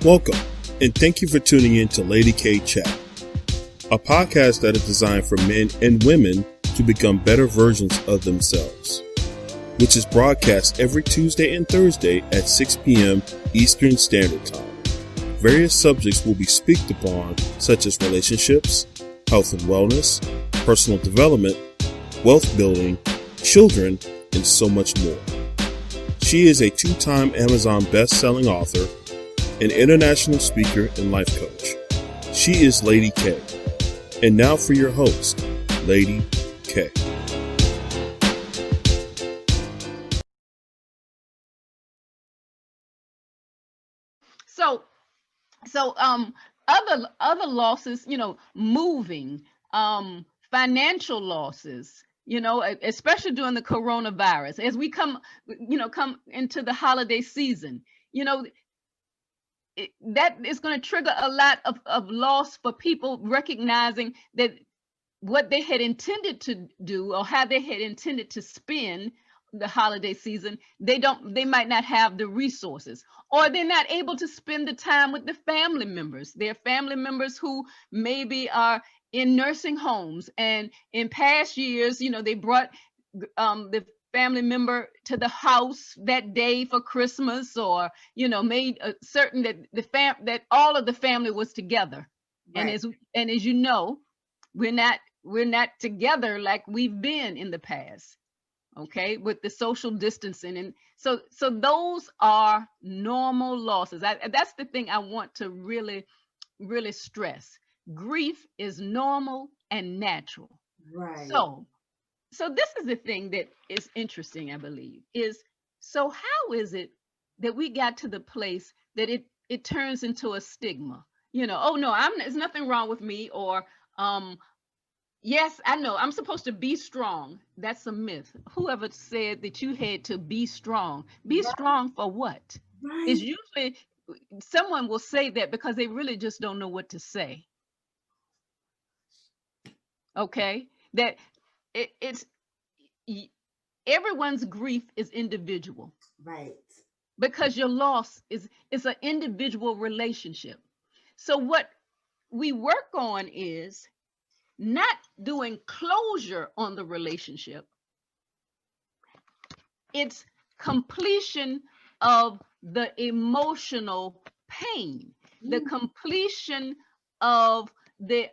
Welcome, and thank you for tuning in to Lady K Chat, a podcast that is designed for men and women to become better versions of themselves, which is broadcast every Tuesday and Thursday at 6 p.m. Eastern Standard Time. Various subjects will be spoken upon, such as relationships, health and wellness, personal development, wealth building, children, and so much more. She is a two-time Amazon best-selling author, an international speaker, and life coach. She is Lady K. And now for your host, Lady K. So other losses, moving, financial losses, especially during the coronavirus, as we come into the holiday season, that is going to trigger a lot of loss for people recognizing that what they had intended to do or how they had intended to spend the holiday season, they might not have the resources, or they're not able to spend the time with the family members. Their family members who maybe are in nursing homes, and in past years, they brought the family member to the house that day for Christmas, or made certain that that all of the family was together. Right. And as you know, we're not together like we've been in the past, okay, with the social distancing. And so those are normal losses. That's the thing I want to really stress. Grief is normal and natural. Right. So this is the thing that is interesting, I believe, is so how is it that we got to the place that it turns into a stigma? Oh no, there's nothing wrong with me, or yes, I know I'm supposed to be strong. That's a myth. Whoever said that you had to be strong? Be right. Strong for what? Right. It's usually someone will say that because they really just don't know what to say. Okay, that it's everyone's grief is individual, right? Because your loss is an individual relationship. So what we work on is not doing closure on the relationship. It's completion of the emotional pain, the completion of the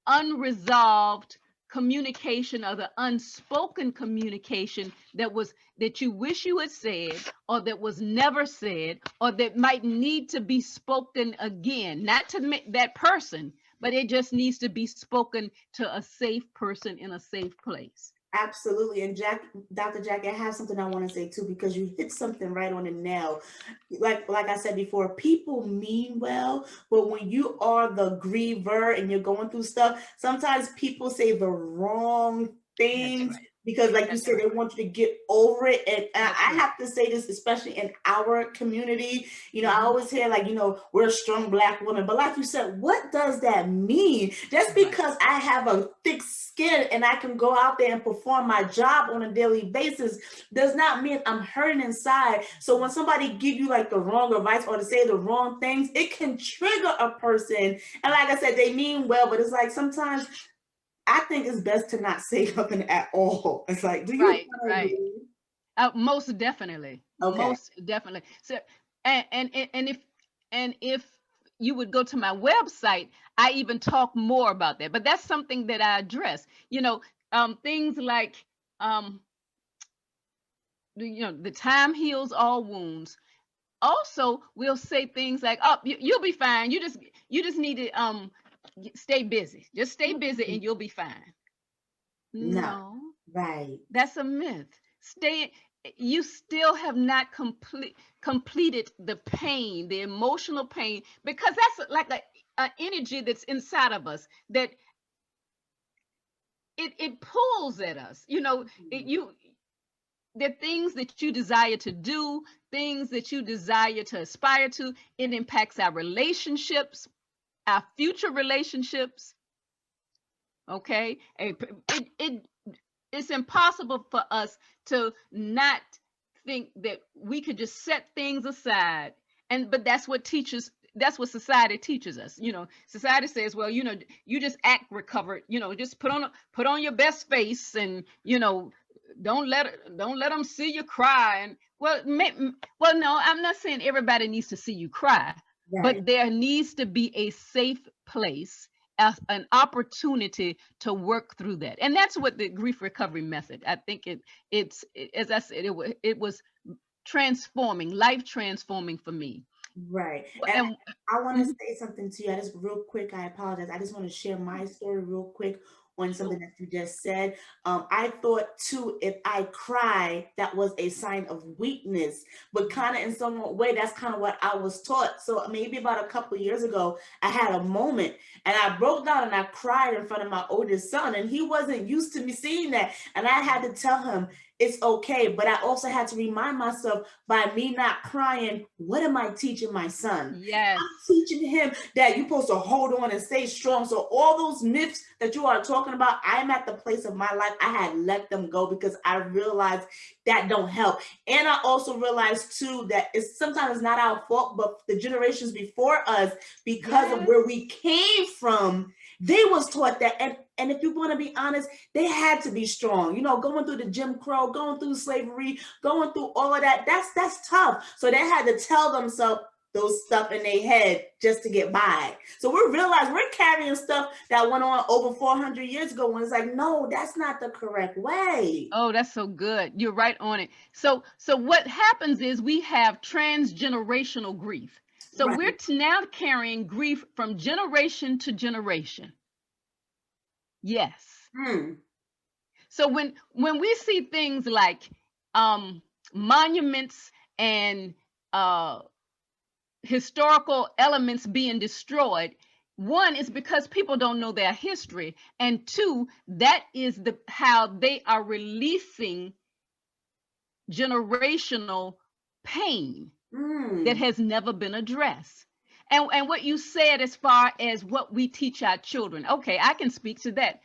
unresolved communication, or the unspoken communication that you wish you had said, or that was never said, or that might need to be spoken again, not to that person, but it just needs to be spoken to a safe person in a safe place. Absolutely. And Dr. Jackie, I have something I want to say too, because you hit something right on the nail. Like I said before, people mean well, but when you are the griever and you're going through stuff, sometimes people say the wrong things. Right. Because like you said, they want you to get over it. And I have to say this, especially in our community, I always hear like, we're a strong Black woman. But like you said, what does that mean? Just because I have a thick skin and I can go out there and perform my job on a daily basis does not mean I'm hurting inside. So when somebody give you like the wrong advice or to say the wrong things, it can trigger a person. And like I said, they mean well, but it's like sometimes I think it's best to not say nothing at all. It's like, do you right. Most definitely. Okay. Most definitely. So and if you would go to my website, I even talk more about that. But that's something that I address. Things like the time heals all wounds. Also, we'll say things like, "Oh, you'll be fine. You just need to stay busy. Just stay busy and you'll be fine." No. Right. That's a myth. You still have not completed the pain, the emotional pain, because that's like a energy that's inside of us that it pulls at us. The things that you desire to do, things that you desire to aspire to, it impacts our relationships, our future relationships. Okay, it's impossible for us to not think that we could just set things aside, but that's what teachers that's what society teaches us. Society says, well, you just act recovered, just put on your best face, and don't let them see you cry. And well, no, I'm not saying everybody needs to see you cry, Right. but there needs to be a safe place, an opportunity to work through that. And that's what the grief recovery method, I think it's as I said, it was life transforming for me. Right. And And I want to say something to you. I just real quick, I apologize. I just want to share my story real quick on something that you just said. I thought too, if I cry, that was a sign of weakness, but kind of in some way, that's kind of what I was taught. So maybe about a couple of years ago, I had a moment and I broke down and I cried in front of my oldest son, and he wasn't used to me seeing that. And I had to tell him, it's okay. But I also had to remind myself, by me not crying, what am I teaching my son? yes, I'm teaching him that you're supposed to hold on and stay strong. So all those myths that you are talking about, I'm at the place of my life, I had let them go because I realized that don't help. And I also realized too that it's sometimes not our fault, but the generations before us, because of where we came from, they was taught that. And if you want to be honest, they had to be strong. Going through the Jim Crow, going through slavery, going through all of that, that's tough. So they had to tell themselves those stuff in their head just to get by. So we realize we're carrying stuff that went on over 400 years ago, when it's like, no, that's not the correct way. oh, that's so good. You're right on it. So what happens is we have transgenerational grief. So Right. we're now carrying grief from generation to generation. Yes. So when we see things like monuments and historical elements being destroyed, one is because people don't know their history, and two, that is how they are releasing generational pain that has never been addressed. And what you said as far as what we teach our children, okay, I can speak to that.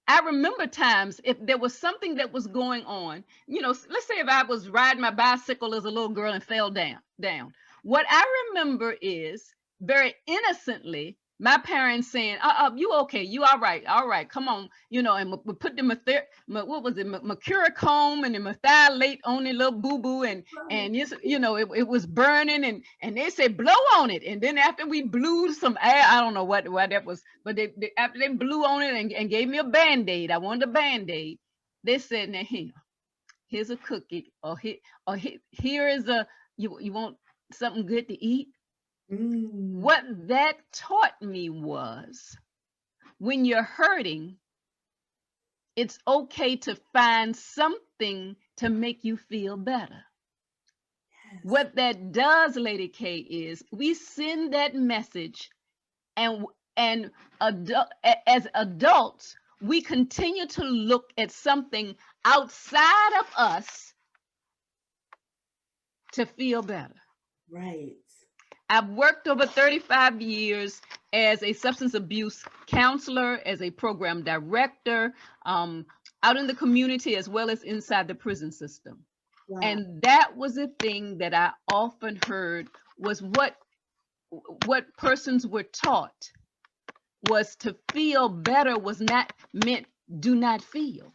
I remember times if there was something that was going on, let's say if I was riding my bicycle as a little girl and fell down. What I remember is very innocently my parents saying, you okay, you all right, come on, and we put the mercurochrome and the methylate on the little boo-boo, and it was burning, and they said blow on it, and then after we blew some air, I don't know what that was, but after they blew on it and gave me a Band-Aid, I wanted a Band-Aid, they said, now here's a cookie, or here is you want something good to eat. What that taught me was, when you're hurting, it's okay to find something to make you feel better. Yes. What that does, Lady K, is we send that message, and as adults, we continue to look at something outside of us to feel better. Right. I've worked over 35 years as a substance abuse counselor, as a program director, out in the community as well as inside the prison system. Wow. And that was a thing that I often heard was what persons were taught was to feel better was not meant do not feel.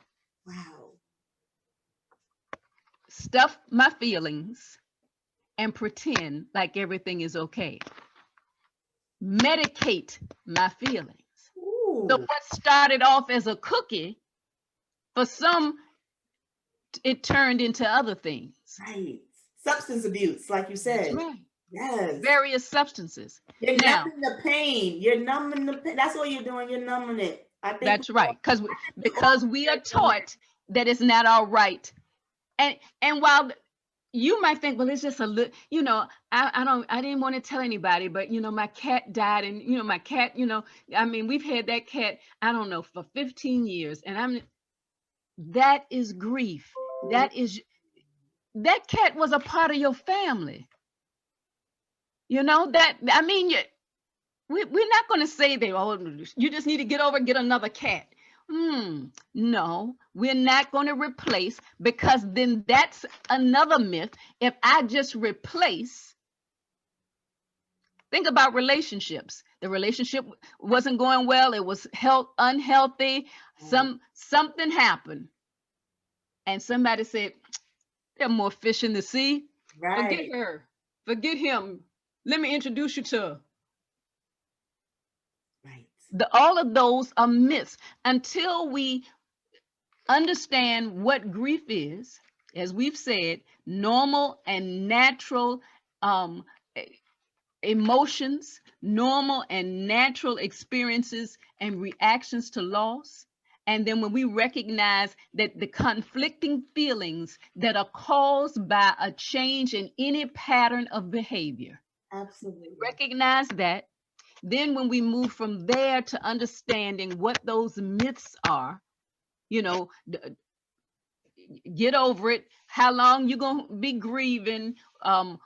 Wow. Stuff my feelings and pretend like everything is okay. Medicate my feelings. Ooh. So what started off as a cookie, for some, it turned into other things. Right. Substance abuse, like you said. That's right. Yes. Various substances. You're numbing the pain. You're numbing the pain. That's what you're doing. You're numbing it. I think that's right. Because we are taught that it's not all right. And while you might think, well, it's just a little, I didn't want to tell anybody, but, my cat died, and, my cat, we've had that cat, I don't know, for 15 years. And that is grief. That cat was a part of your family. We're not going to say that, oh, you just need to get another cat. No, we're not going to replace, because then that's another myth. If I just replace, Think about relationships. The relationship wasn't going well. It was unhealthy. Something happened. And somebody said, there are more fish in the sea. Right. Forget her. Forget him. Let me introduce you to her. Right. All of those are myths. Until we understand what grief is, as we've said, normal and natural emotions, normal and natural experiences and reactions to loss. And then when we recognize that the conflicting feelings that are caused by a change in any pattern of behavior, Absolutely. recognize that. Then when we move from there to understanding what those myths are, you know, get over it. How long you gonna be grieving?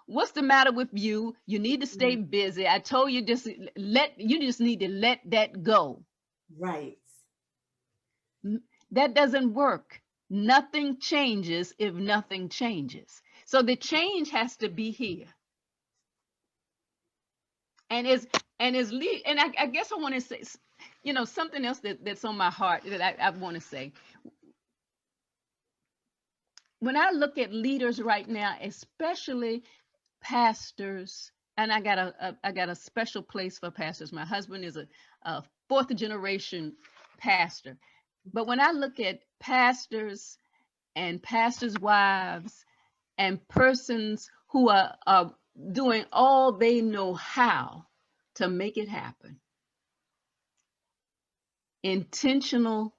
What's the matter with you? You need to stay busy. I told you, just need to let that go. Right. That doesn't work. Nothing changes if nothing changes. So the change has to be here. And I guess I want to say, something else that's on my heart that I want to say. When I look at leaders right now, especially pastors, and I got a special place for pastors. My husband is a fourth generation pastor. But when I look at pastors and pastors' wives and persons who are doing all they know how to make it happen, intentional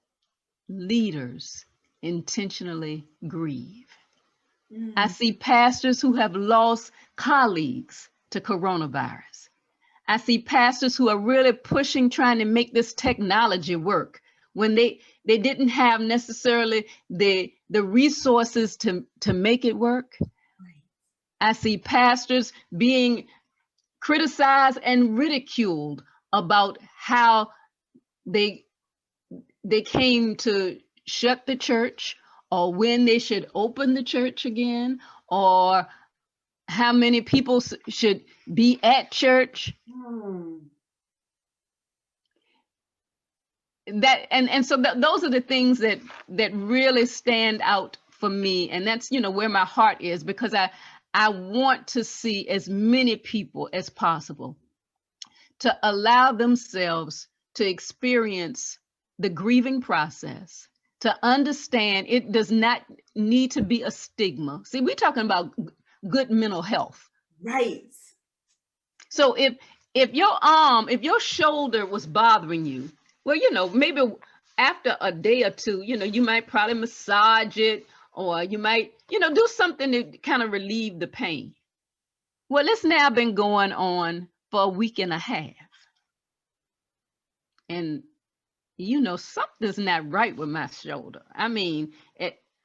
leaders intentionally grieve. I see pastors who have lost colleagues to coronavirus. I see pastors who are really pushing, trying to make this technology work when they didn't have necessarily the resources to make it work. I see pastors being criticized and ridiculed about how they came to shut the church, or when they should open the church again, or how many people should be at church. Those are the things that really stand out for me, and that's where my heart is, because I want to see as many people as possible to allow themselves to experience the grieving process, to understand it does not need to be a stigma. See, we're talking about good mental health. Right. So if your shoulder was bothering you, well, maybe after a day or two, you might probably massage it, or you might, do something to kind of relieve the pain. Well, it's now been going on for a week and a half. And something's not right with my shoulder. I mean,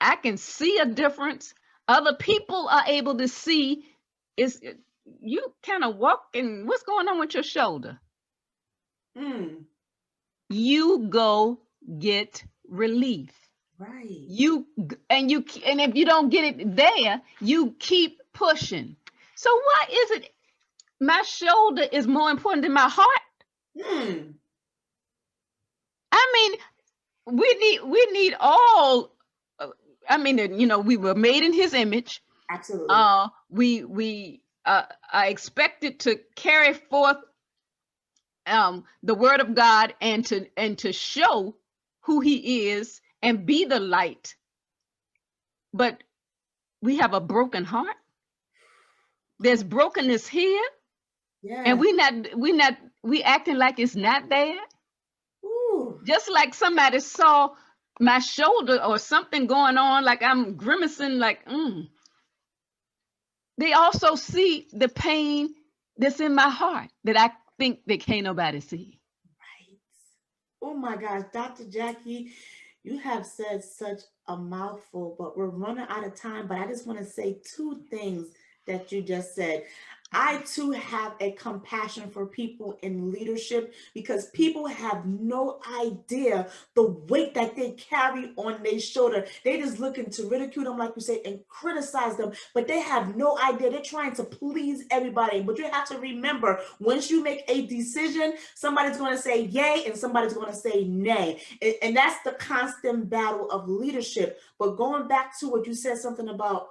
I can see a difference. Other people are able to see you kind of walking. What's going on with your shoulder? You go get relief. Right. And if you don't get it there, you keep pushing. So why is it my shoulder is more important than my heart? I mean, we need all. I mean, we were made in His image. Absolutely. We are expected to carry forth the Word of God and to show who He is and be the light. But we have a broken heart. There's brokenness here, and we acting like it's not there. Just like somebody saw my shoulder or something going on, like I'm grimacing, like, They also see the pain that's in my heart that I think that can't nobody see. Right. Oh my gosh, Dr. Jackie, you have said such a mouthful, but we're running out of time. But I just want to say two things that you just said. I too have a compassion for people in leadership because people have no idea the weight that they carry on their shoulder. They just looking to ridicule them, like you say, and criticize them, but they have no idea. They're trying to please everybody. But you have to remember, once you make a decision, somebody's going to say yay and somebody's going to say nay. And that's the constant battle of leadership. But going back to what you said, something about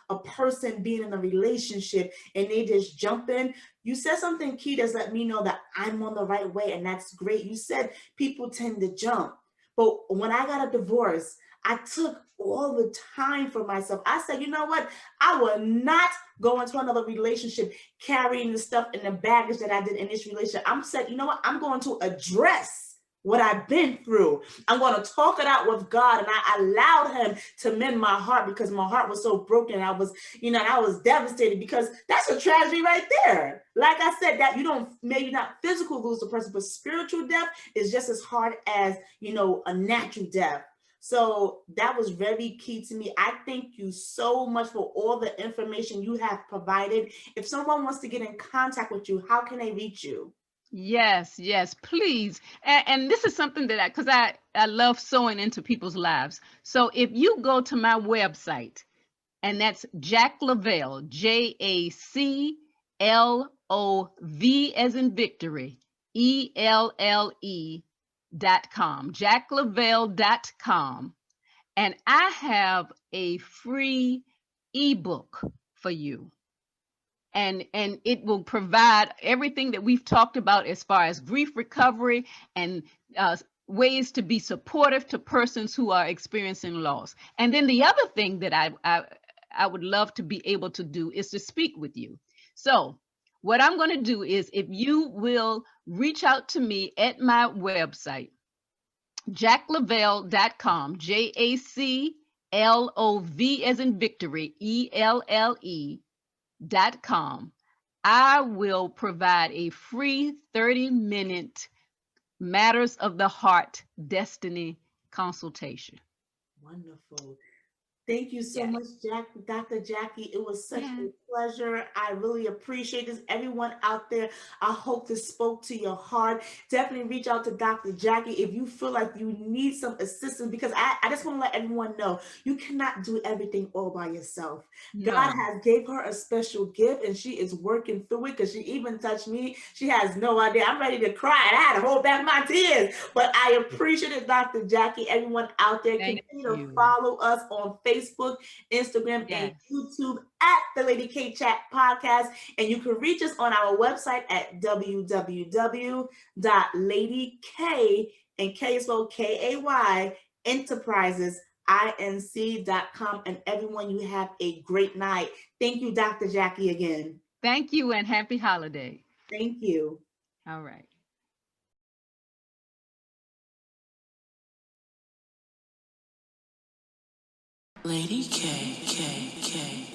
a person being in a relationship and they just jump in. You said something key that's let me know that I'm on the right way, and that's great. You said people tend to jump. But when I got a divorce, I took all the time for myself. I said, you know what? I will not go into another relationship carrying the stuff and the baggage that I did in this relationship. I'm said, you know what? I'm going to address what I've been through. I'm going to talk it out with God. And I allowed him to mend my heart because my heart was so broken. I was devastated because that's a tragedy right there. Like I said, that you don't, maybe not physical lose the person, but spiritual death is just as hard as, a natural death. So that was very key to me. I thank you so much for all the information you have provided. If someone wants to get in contact with you, how can they reach you? Yes, please. And this is something that because I love sewing into people's lives. So if you go to my website, and that's Jack Lavelle, JACLOV as in victory, ELLE.com, jacklavelle.com. And I have a free ebook for you. And it will provide everything that we've talked about as far as grief recovery and ways to be supportive to persons who are experiencing loss. And then the other thing that I would love to be able to do is to speak with you. So what I'm going to do is, if you will reach out to me at my website, jacklavelle.com, JACLOV as in victory, ELLE.com, I will provide a free 30-minute Matters of the Heart Destiny consultation. Wonderful. Thank you so much, Dr. Jackie. It was such a pleasure. I really appreciate this. Everyone out there, I hope this spoke to your heart. Definitely reach out to Dr. Jackie if you feel like you need some assistance, because I just want to let everyone know you cannot do everything all by yourself. No. God has gave her a special gift and she is working through it, because she even touched me. She has no idea. I'm ready to cry and I had to hold back my tears. But I appreciate it, Dr. Jackie. Everyone out there, continue to follow us on Facebook, Instagram, and YouTube at the Lady K Chat Podcast. And you can reach us on our website at www.ladyk, and K is spelled Kay, Enterprises, inc.com. And everyone, you have a great night. Thank you, Dr. Jackie, again. Thank you, and happy holiday. Thank you. All right. Lady K.